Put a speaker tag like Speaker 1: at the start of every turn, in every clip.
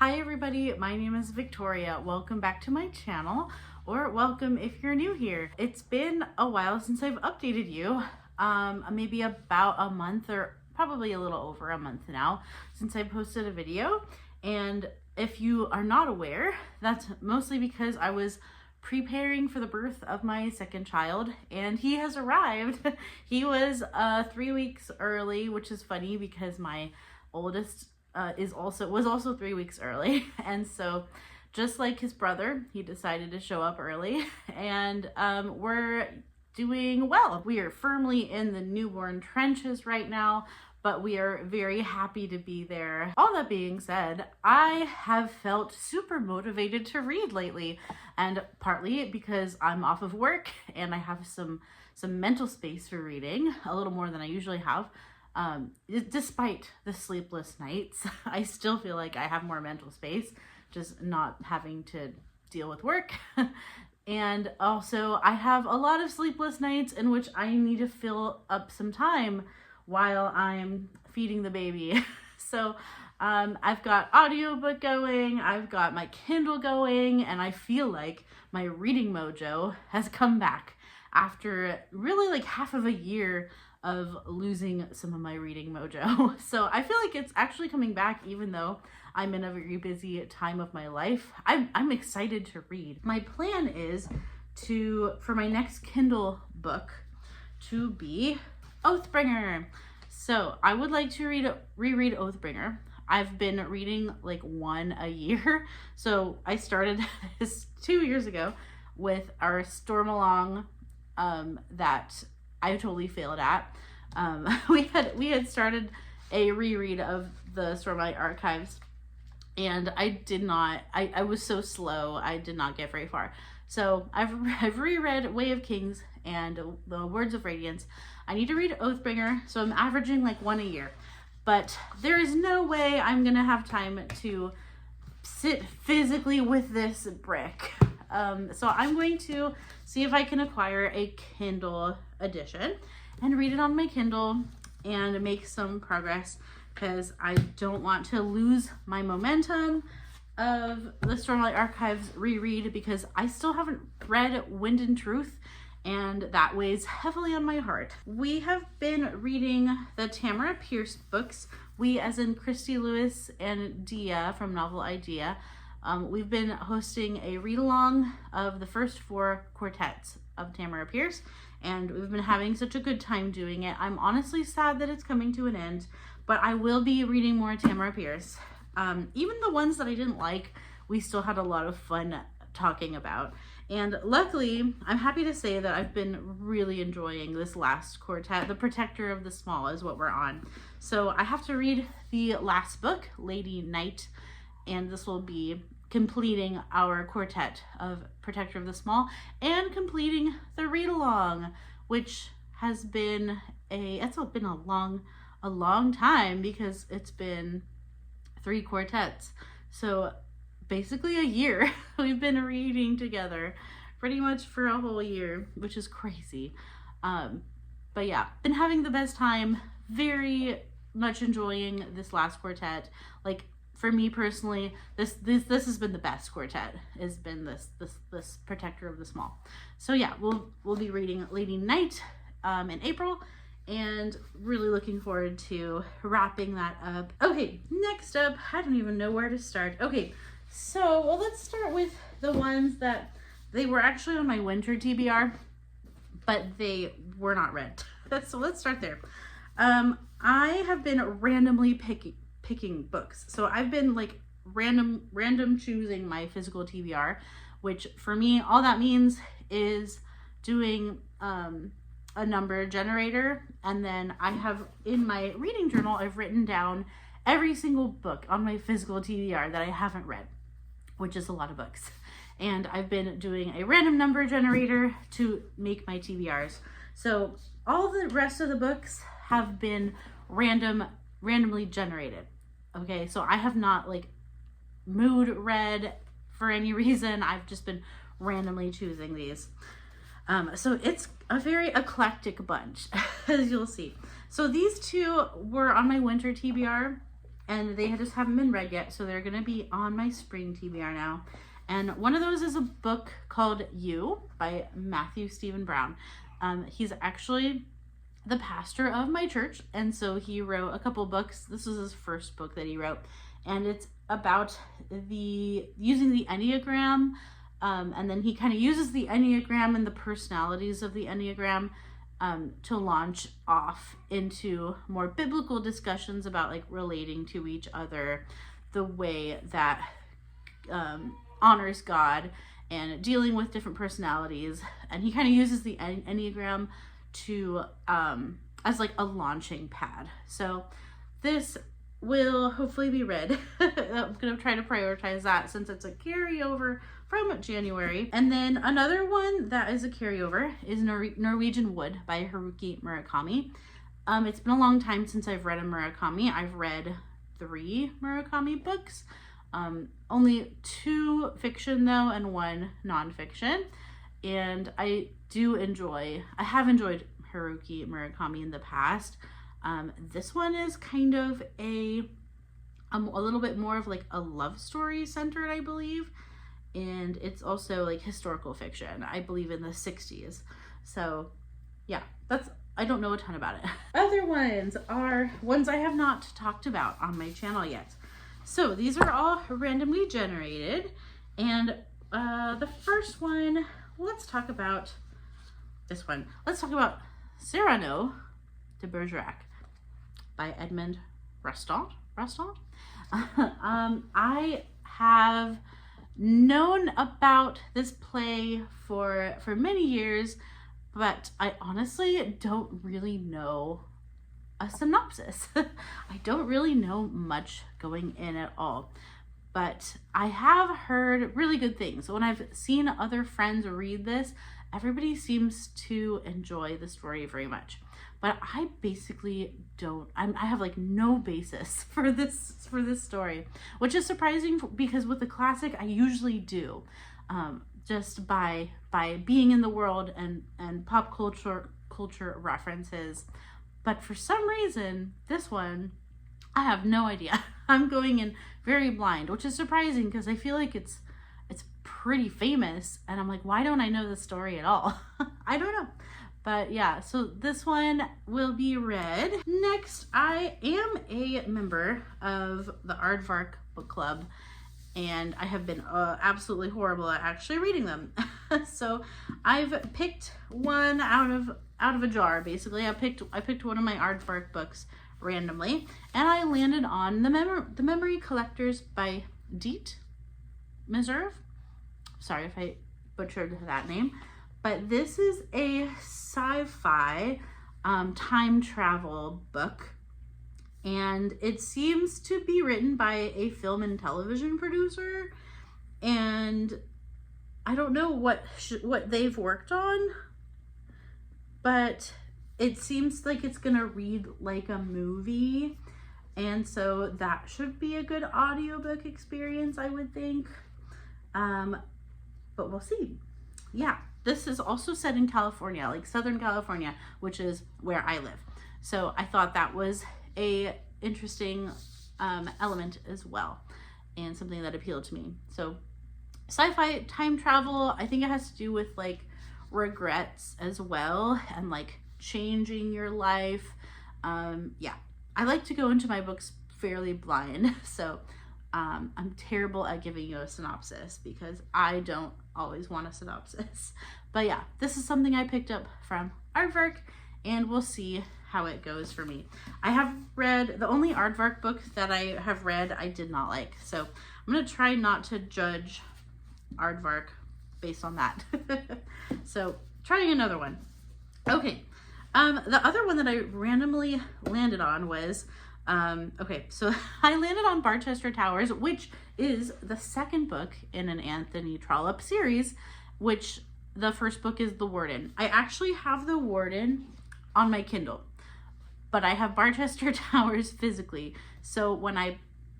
Speaker 1: Hi everybody, my name is Victoria. Welcome back to my channel, or welcome if you're new here. It's been a while since I've updated you, maybe about a month or probably a little over a month now since I posted a video. And if you are not aware, that's mostly because I was preparing for the birth of my second child, and he has arrived. He was 3 weeks early, which is funny because my oldest was also 3 weeks early, and so just like his brother, he decided to show up early, and we're doing well. We are firmly in the newborn trenches right now, but we are very happy to be there. All that being said, I have felt super motivated to read lately, and partly because I'm off of work and I have some mental space for reading, a little more than I usually have. Despite the sleepless nights, I still feel like I have more mental space, just not having to deal with work. And also I have a lot of sleepless nights in which I need to fill up some time while I'm feeding the baby. So I've got audiobook going, I've got my Kindle going, and I feel like my reading mojo has come back after really like half of a year of losing some of my reading mojo. So I feel like it's actually coming back, even though I'm in a very busy time of my life. I'm excited to read. My plan is for my next Kindle book to be Oathbringer. So I would like to reread Oathbringer. I've been reading like one a year. So I started this 2 years ago with our Stormalong that I totally failed at. We had started a reread of the Stormlight Archives, and I was so slow, I did not get very far. So I've reread Way of Kings and the Words of Radiance. I need to read Oathbringer, so I'm averaging like one a year. But there is no way I'm gonna have time to sit physically with this brick. So I'm going to see if I can acquire a Kindle edition and read it on my Kindle and make some progress, because I don't want to lose my momentum of the Stormlight Archives reread, because I still haven't read Wind and Truth, and that weighs heavily on my heart. We have been reading the Tamara Pierce books. We, as in Christy Lewis and Dia from Novel Idea. We've been hosting a read-along of the first 4 quartets of Tamara Pierce, and we've been having such a good time doing it. I'm honestly sad that it's coming to an end, but I will be reading more Tamara Pierce. Even the ones that I didn't like, we still had a lot of fun talking about. And luckily, I'm happy to say that I've been really enjoying this last quartet. The Protector of the Small is what we're on. So I have to read the last book, Lady Night, and this will be completing our quartet of Protector of the Small and completing the read-along, which has been it's been a long time, because it's been 3 quartets. So basically a year we've been reading together, pretty much for a whole year, which is crazy. But yeah, been having the best time, very much enjoying this last quartet. Like, for me personally, this has been the best quartet, has been this Protector of the Small. So yeah, we'll be reading Lady Night in April, and really looking forward to wrapping that up. Okay, next up, I don't even know where to start. Okay, so well, let's start with the ones that they were actually on my winter TBR, but they were not read. So let's start there. I have been randomly picking books. So I've been like random choosing my physical TBR, which for me, all that means is doing a number generator. And then I have, in my reading journal, I've written down every single book on my physical TBR that I haven't read, which is a lot of books. And I've been doing a random number generator to make my TBRs. So all the rest of the books have been randomly generated. Okay, so I have not like mood read for any reason. I've just been randomly choosing these. So it's a very eclectic bunch, as you'll see. So these 2 were on my winter TBR, and they just haven't been read yet, so they're gonna be on my spring TBR now. And one of those is a book called You by Matthew Stephen Brown. He's actually the pastor of my church, and so he wrote a couple books. This was his first book that he wrote, and it's about using the Enneagram, and then he kind of uses the Enneagram and the personalities of the Enneagram to launch off into more biblical discussions about like relating to each other, the way that honors God, and dealing with different personalities. And he kind of uses the Enneagram to as like a launching pad. So this will hopefully be read. I'm gonna try to prioritize that since it's a carryover from January. And then another one that is a carryover is Norwegian Wood by Haruki Murakami. It's been a long time since I've read a Murakami. I've read 3 Murakami books. Only 2 fiction though, and 1 nonfiction. And I have enjoyed Haruki Murakami in the past. This one is kind of a little bit more of like a love story centered, I believe. And it's also like historical fiction, I believe in the 60s. So yeah, I don't know a ton about it. Other ones are ones I have not talked about on my channel yet. So these are all randomly generated. And the first one, let's talk about this one. Let's talk about Cyrano de Bergerac by Edmond Rostand. I have known about this play for many years, but I honestly don't really know a synopsis. I don't really know much going in at all, but I have heard really good things. When I've seen other friends read this, everybody seems to enjoy the story very much. But I basically don't. I have like no basis for this story, which is surprising because with the classic I usually do, just by being in the world and pop culture references. But for some reason, this one I have no idea. I'm going in very blind, which is surprising because I feel like it's pretty famous, and I'm like, why don't I know the story at all? I don't know. But yeah, so this one will be read. Next, I am a member of the Aardvark book club, and I have been absolutely horrible at actually reading them. So I've picked one out of a jar, basically. I picked one of my Aardvark books randomly, and I landed on The Memory Collectors by Diet Meserve. Sorry if I butchered that name. But this is a sci-fi time travel book, and it seems to be written by a film and television producer, and I don't know what they've worked on, but it seems like it's gonna read like a movie, and so that should be a good audiobook experience, I would think. But we'll see. Yeah. This is also set in California, like Southern California, which is where I live. So I thought that was a interesting element as well, and something that appealed to me. So sci-fi time travel, I think it has to do with like regrets as well, and like changing your life. Yeah, I like to go into my books fairly blind, so I'm terrible at giving you a synopsis because I don't always want a synopsis. But yeah, this is something I picked up from Aardvark, and we'll see how it goes for me. I have read the only Aardvark book that I have read I did not like, so I'm gonna try not to judge Aardvark based on that. So trying another one. Okay, the other one that I randomly landed on was okay, so I landed on Barchester Towers, which is the second book in an Anthony Trollope series, which the first book is The Warden. I actually have The Warden on my Kindle, but I have Barchester Towers physically. So when I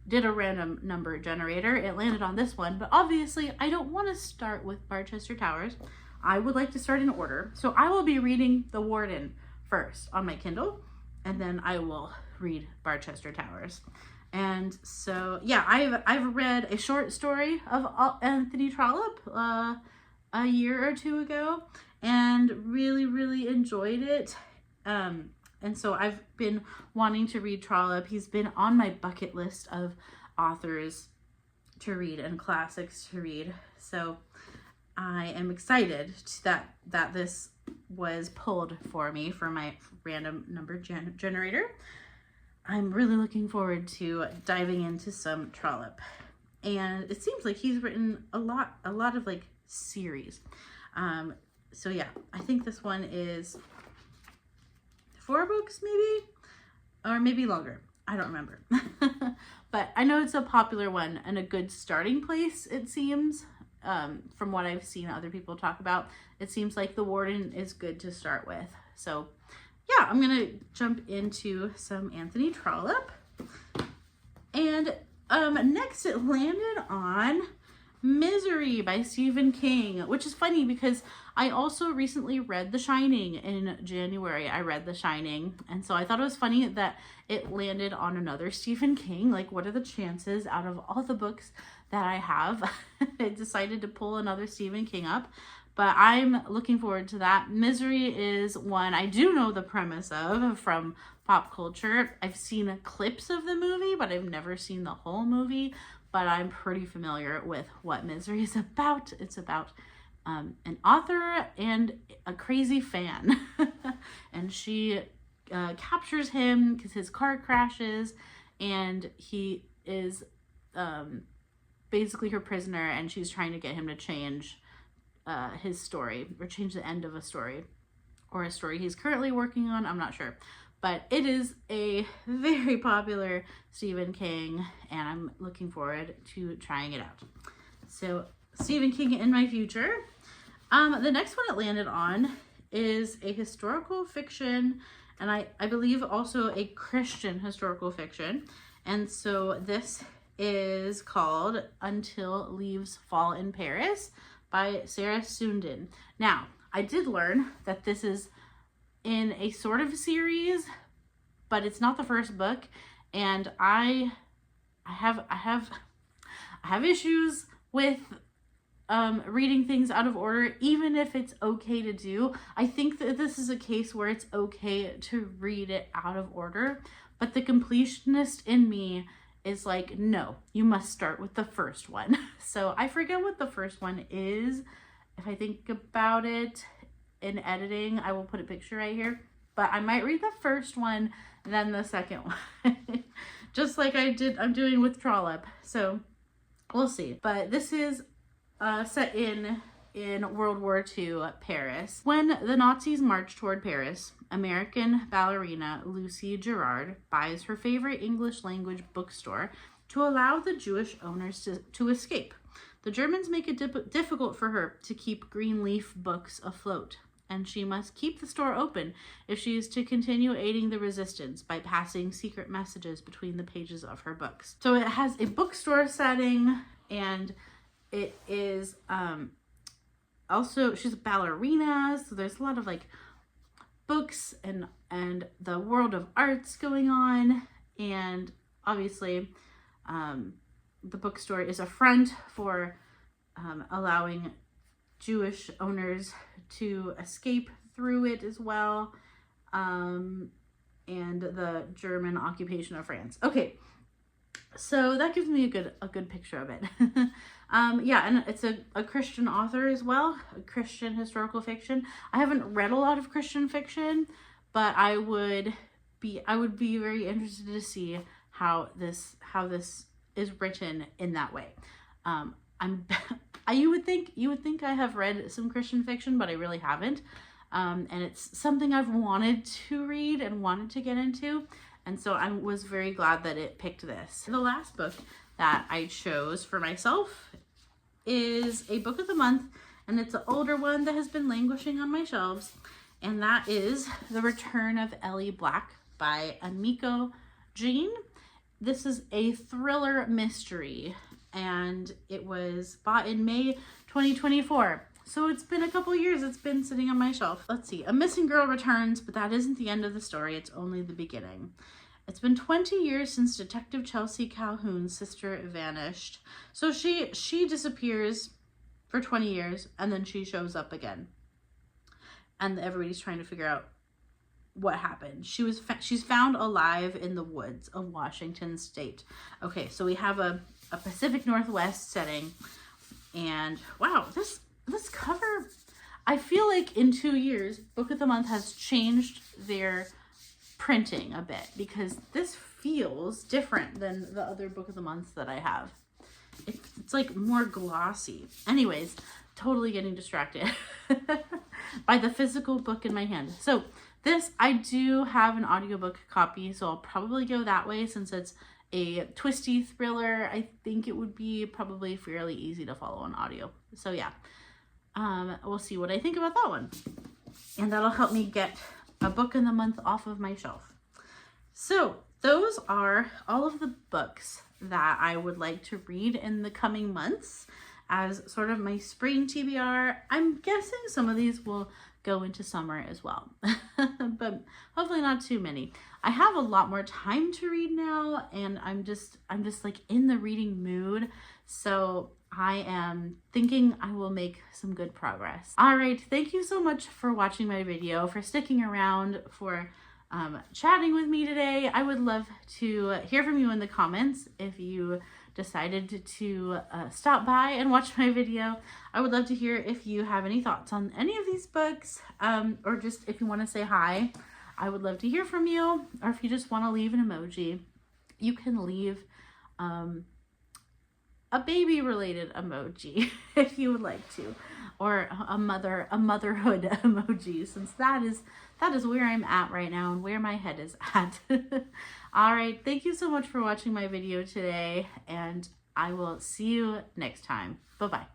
Speaker 1: did a random number generator, it landed on this one, but obviously I don't want to start with Barchester Towers. I would like to start in order. So I will be reading The Warden first on my Kindle, and then I will read Barchester Towers. And so, yeah, I've read a short story of Anthony Trollope a year or two ago, and really enjoyed it. And so I've been wanting to read Trollope. He's been on my bucket list of authors to read and classics to read. So I am excited that this was pulled for me for my random number generator. I'm really looking forward to diving into some Trollope. And it seems like he's written a lot of like series. So yeah, I think this one is 4 books maybe, or maybe longer. I don't remember. But I know it's a popular one and a good starting place, it seems. From what I've seen other people talk about, it seems like The Warden is good to start with. So yeah, I'm gonna jump into some Anthony Trollope. And next it landed on Misery by Stephen King, which is funny because I also recently read The Shining in January. I read The Shining, and so I thought it was funny that it landed on another Stephen King. Like, what are the chances out of all the books that I have? I decided to pull another Stephen King up, but I'm looking forward to that. Misery is one I do know the premise of from pop culture. I've seen clips of the movie, but I've never seen the whole movie. But I'm pretty familiar with what Misery is about. It's about an author and a crazy fan. And she captures him because his car crashes, and he is basically her prisoner, and she's trying to get him to change his story, or change the end of a story, or a story he's currently working on. I'm not sure. But it is a very popular Stephen King, and I'm looking forward to trying it out. So, Stephen King in my future. The next one it landed on is a historical fiction, and I believe also a Christian historical fiction. And so this is called Until Leaves Fall in Paris by Sarah Sundin. Now, I did learn that this is in a sort of series, but it's not the first book, and I have issues with reading things out of order, even if it's okay to do. I think that this is a case where it's okay to read it out of order, but the completionist in me is like, no, you must start with the first one. So I forget what the first one is. If I think about it in editing, I will put a picture right here. But I might read the first one, then the second one. Just like I'm doing with Trollope. So we'll see. But this is set in World War II Paris. When the Nazis march toward Paris, American ballerina Lucy Gerard buys her favorite English language bookstore to allow the Jewish owners to escape. The Germans make it difficult for her to keep green leaf books afloat, and she must keep the store open if she is to continue aiding the resistance by passing secret messages between the pages of her books. So it has a bookstore setting, and it is also, she's a ballerina, so there's a lot of like books and the world of arts going on, and obviously the bookstore is a front for allowing Jewish owners to escape through it as well, and the German occupation of France. Okay, so that gives me a good picture of it. Yeah, and it's a Christian author as well, a Christian historical fiction. I haven't read a lot of Christian fiction, but I would be very interested to see how this is written in that way. You would think I have read some Christian fiction, but I really haven't. And it's something I've wanted to read and wanted to get into. And so I was very glad that it picked this. The last book that I chose for myself is a book of the month, and it's an older one that has been languishing on my shelves, and that is The Return of Ellie Black by Amiko Jean. This is a thriller mystery, and it was bought in May 2024. So it's been a couple years it's been sitting on my shelf. Let's see. A missing girl returns, but that isn't the end of the story. It's only the beginning. It's been 20 years since Detective Chelsea Calhoun's sister vanished. So she disappears for 20 years and then she shows up again. And everybody's trying to figure out what happened. She's found alive in the woods of Washington State. Okay, so we have a Pacific Northwest setting. And wow, this cover, I feel like in 2 years, Book of the Month has changed their printing a bit, because this feels different than the other Book of the Months that I have. It's like more glossy. Anyways, totally getting distracted by the physical book in my hand. So this, I do have an audiobook copy, so I'll probably go that way since it's a twisty thriller. I think it would be probably fairly easy to follow on audio. So yeah, we'll see what I think about that one. And that'll help me get a Book in the Month off of my shelf. So those are all of the books that I would like to read in the coming months as sort of my spring TBR. I'm guessing some of these will go into summer as well, but hopefully not too many. I have a lot more time to read now, and I'm just like in the reading mood. So I am thinking I will make some good progress. All right, thank you so much for watching my video, for sticking around, for chatting with me today. I would love to hear from you in the comments if you decided to stop by and watch my video. I would love to hear if you have any thoughts on any of these books, or just if you want to say hi. I would love to hear from you, or if you just want to leave an emoji, you can leave a baby related emoji if you would like to, or a motherhood emoji, since that is where I'm at right now and where my head is at. All right, thank you so much for watching my video today, and I will see you next time. Bye-bye.